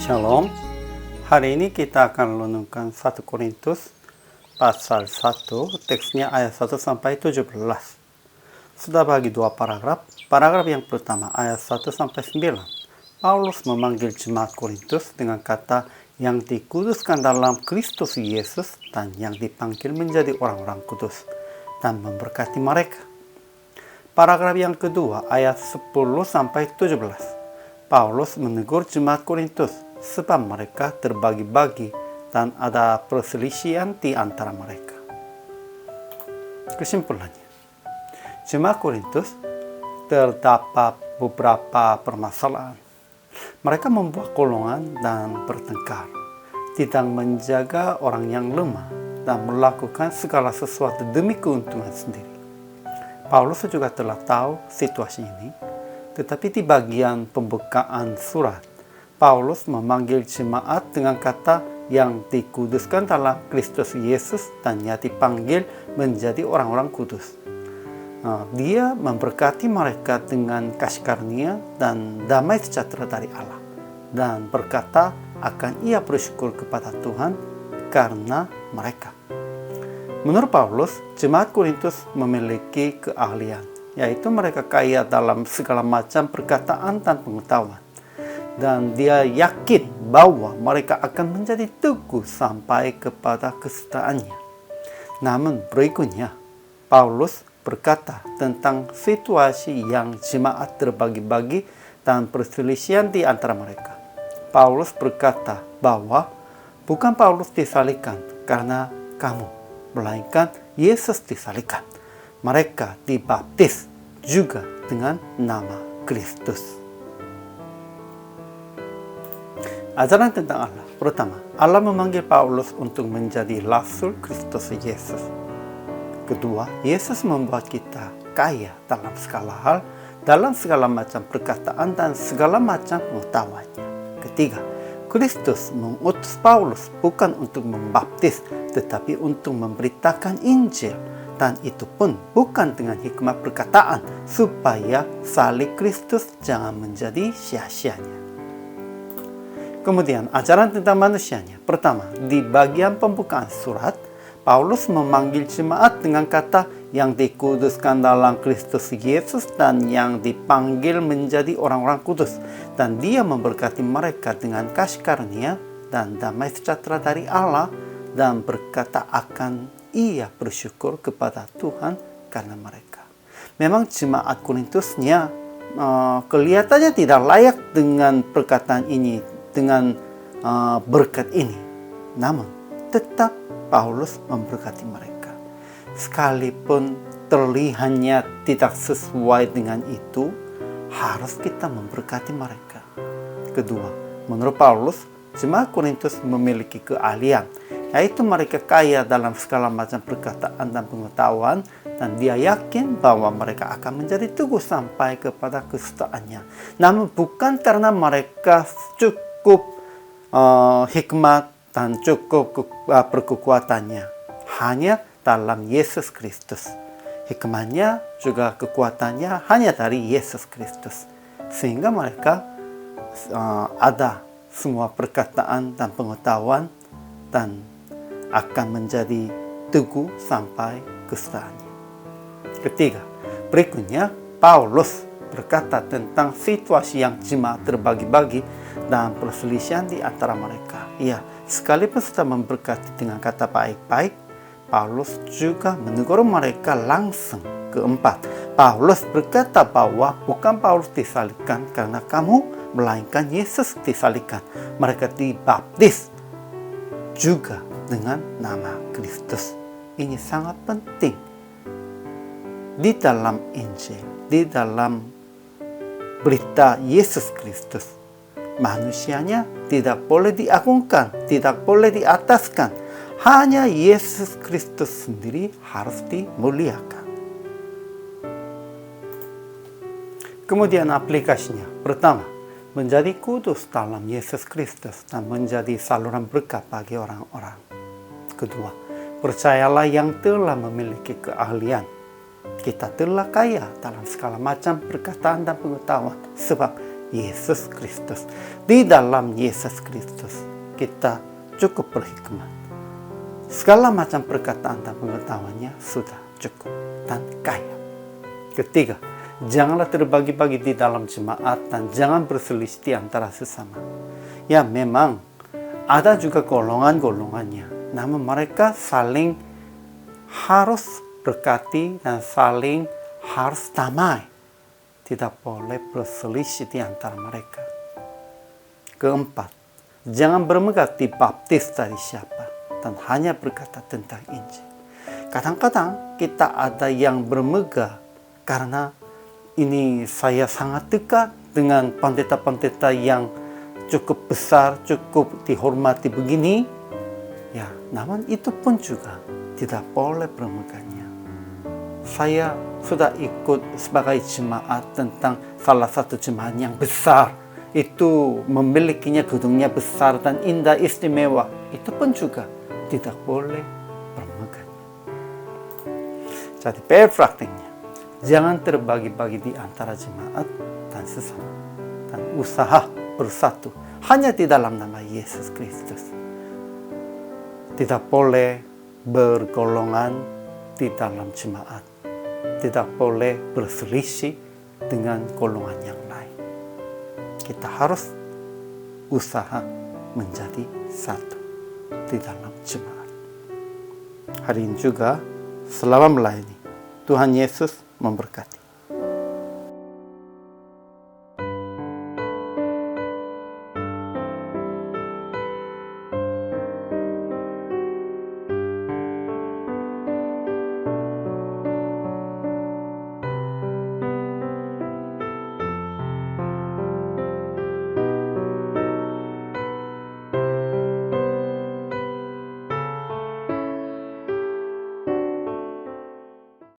Shalom. Hari ini kita akan renungkan 1 Korintus pasal 1, teksnya ayat 1 sampai 17. Sudah bagi dua paragraf. Paragraf yang pertama ayat 1 sampai 9. Paulus memanggil jemaat Korintus dengan kata yang dikuduskan dalam Kristus Yesus dan yang dipanggil menjadi orang-orang kudus dan memberkati mereka. Paragraf yang kedua ayat 10 sampai 17. Paulus menegur jemaat Korintus sebab mereka terbagi-bagi dan ada perselisihan di antara mereka. Kesimpulannya, jemaat Korintus terdapat beberapa permasalahan. Mereka membuat golongan dan bertengkar, tidak menjaga orang yang lemah, dan melakukan segala sesuatu demi keuntungan sendiri. Paulus juga telah tahu situasi ini, tetapi di bagian pembukaan surat, Paulus memanggil jemaat dengan kata yang dikuduskan dalam Kristus Yesus dan yang dipanggil menjadi orang-orang kudus. Dia memberkati mereka dengan kasih karunia dan damai sejahtera dari Allah, dan berkata akan ia bersyukur kepada Tuhan karena mereka. Menurut Paulus, jemaat Korintus memiliki keahlian, yaitu mereka kaya dalam segala macam perkataan dan pengetahuan. Dan dia yakin bahwa mereka akan menjadi teguh sampai kepada kesudahannya. Namun berikutnya, Paulus berkata tentang situasi yang jemaat terbagi-bagi dan perselisihan di antara mereka. Paulus berkata bahwa bukan Paulus disalibkan karena kamu, melainkan Yesus disalibkan. Mereka dibaptis juga dengan nama Kristus. Ajaran tentang Allah. Pertama, Allah memanggil Paulus untuk menjadi rasul Kristus Yesus. Kedua, Yesus membuat kita kaya dalam segala hal, dalam segala macam perkataan dan segala macam pengetahuannya. Ketiga, Kristus mengutus Paulus bukan untuk membaptis, tetapi untuk memberitakan Injil. Dan itu pun bukan dengan hikmat perkataan, supaya salib Kristus jangan menjadi sia-sianya. Kemudian ajaran tentang manusianya. Pertama, di bagian pembukaan surat, Paulus memanggil jemaat dengan kata yang dikuduskan dalam Kristus Yesus dan yang dipanggil menjadi orang-orang kudus. Dan dia memberkati mereka dengan kasih karunia dan damai sejahtera dari Allah, dan berkata akan ia bersyukur kepada Tuhan karena mereka. Memang jemaat Korintusnya kelihatannya tidak layak dengan perkataan ini, dengan berkat ini. Namun tetap Paulus memberkati mereka. Sekalipun terlihatnya tidak sesuai dengan itu, harus kita memberkati mereka. Kedua, menurut Paulus, jemaat Korintus memiliki keahlian, yaitu mereka kaya dalam segala macam perkataan dan pengetahuan, dan dia yakin bahwa mereka akan menjadi teguh sampai kepada kesudahannya. Namun bukan karena mereka cukup hikmat dan cukup berkekuatannya, hanya dalam Yesus Kristus. Hikmatnya juga kekuatannya hanya dari Yesus Kristus, sehingga mereka ada semua perkataan dan pengetahuan dan akan menjadi teguh sampai kesudahannya. Ketiga, berikutnya Paulus berkata tentang situasi yang jemaat terbagi-bagi dan perselisihan di antara mereka. Ya, sekalipun sudah memberkati dengan kata baik-baik, Paulus juga menegur mereka langsung. Keempat, Paulus berkata bahwa bukan Paulus disalibkan karena kamu, melainkan Yesus disalibkan. Mereka dibaptis juga dengan nama Kristus. Ini sangat penting di dalam Injil, di dalam berita Yesus Kristus. Manusianya tidak boleh diagungkan, tidak boleh diataskan. Hanya Yesus Kristus sendiri harus dimuliakan. Kemudian aplikasinya. Pertama, menjadi kudus dalam Yesus Kristus dan menjadi saluran berkat bagi orang-orang. Kedua, percayalah yang telah memiliki keahlian. Kita telah kaya dalam segala macam perkataan dan pengetahuan, sebab Yesus Kristus. Di dalam Yesus Kristus kita cukup berhikmat. Segala macam perkataan dan pengetahuannya sudah cukup dan kaya. Ketiga, janganlah terbagi-bagi di dalam jemaat dan jangan berselisih di antara sesama. Ya, memang ada juga golongan-golongannya, namun mereka saling harus berkati dan saling harus damai. Tidak boleh berselisih di antara mereka. Keempat, jangan bermegah dibaptis dari siapa dan hanya berkata tentang Injil. Kadang-kadang kita ada yang bermegah karena ini saya sangat dekat dengan pendeta-pendeta yang cukup besar, cukup dihormati begini. Ya, namun itu pun juga tidak boleh bermegahnya. Saya sudah ikut sebagai jemaat tentang salah satu jemaat yang besar. Itu memilikinya gedungnya besar dan indah istimewa. Itu pun juga tidak boleh bermegahnya. Jadi praktiknya, jangan terbagi-bagi di antara jemaat dan sesama. Dan usaha bersatu hanya di dalam nama Yesus Kristus. Tidak boleh bergolongan di dalam jemaat. Tidak boleh berselisih dengan golongan yang lain. Kita harus usaha menjadi satu di dalam jemaat. Hari ini juga selamat melayani. Tuhan Yesus memberkati.